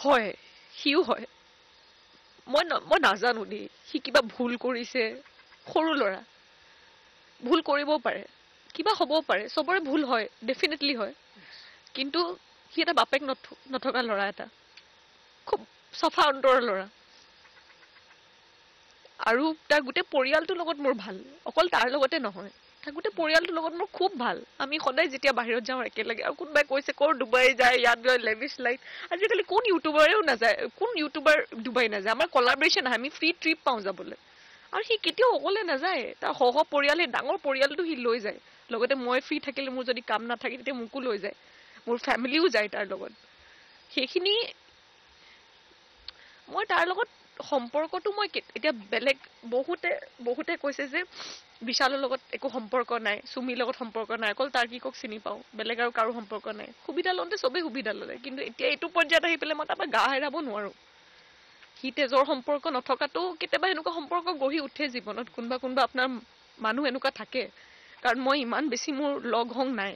হয় সিও হয় মই নাজানো দেই সি কিবা ভুল কৰিছে সৰু ল'ৰা ভুল কৰিবও পাৰে কিবা হ'বও পাৰে চবৰে ভুল হয় ডেফিনেটলি হয় কিন্তু সি এটা বাপেক নথকা ল'ৰা এটা খুব চাফা অন্তৰৰ ল'ৰা আৰু তাৰ গোটেই পৰিয়ালটোৰ লগত মোৰ ভাল অকল তাৰ লগতে নহয় তাৰ গোটেই পৰিয়ালটোৰ লগত মোৰ খুব ভাল আমি সদায় যেতিয়া বাহিৰত যাওঁ একেলগে আৰু কোনোবাই কৈছে ক'ৰ ডুবাই যায় ইয়াত গৈ লেভিছ লাইফ আজিকালি কোন ইউটিউবাৰেও নাযায় কোন ইউটিউবাৰ ডুবাই নাযায় আমাৰ কলাবৰেশ্যন আমি ফ্ৰী ট্ৰিপ পাওঁ যাবলৈ আৰু সি কেতিয়াও অকলে নাযায় তাৰ সহ পৰিয়ালে ডাঙৰ পৰিয়ালটো সি লৈ যায় লগতে মই ফ্ৰী থাকিলে মোৰ যদি কাম নাথাকে তেতিয়া মোকো লৈ যায় মোৰ ফেমিলিও যায় তাৰ লগত সেইখিনি মই তাৰ লগত সম্পৰ্কটো মই এতিয়া বেলেগ বহুতে কৈছে যে বিশালৰ লগত একো সম্পৰ্ক নাই সুমিৰ লগত সম্পৰ্ক নাই অকল তাৰ কি কক চিনি পাওঁ বেলেগ আৰু কাৰো সম্পৰ্ক নাই সুবিধা লওঁতে চবেই সুবিধা ল'লে কিন্তু এতিয়া এইটো পৰ্যায়ত আহি পেলাই মই তাৰপৰা গা হেৰাব নোৱাৰো সি তেজৰ সম্পৰ্ক নথকাটো কেতিয়াবা এনেকুৱা সম্পৰ্ক গঢ়ি উঠে জীৱনত কোনোবা আপোনাৰ মানুহ এনেকুৱা থাকে কাৰণ মই ইমান বেছি মোৰ লগ হং নাই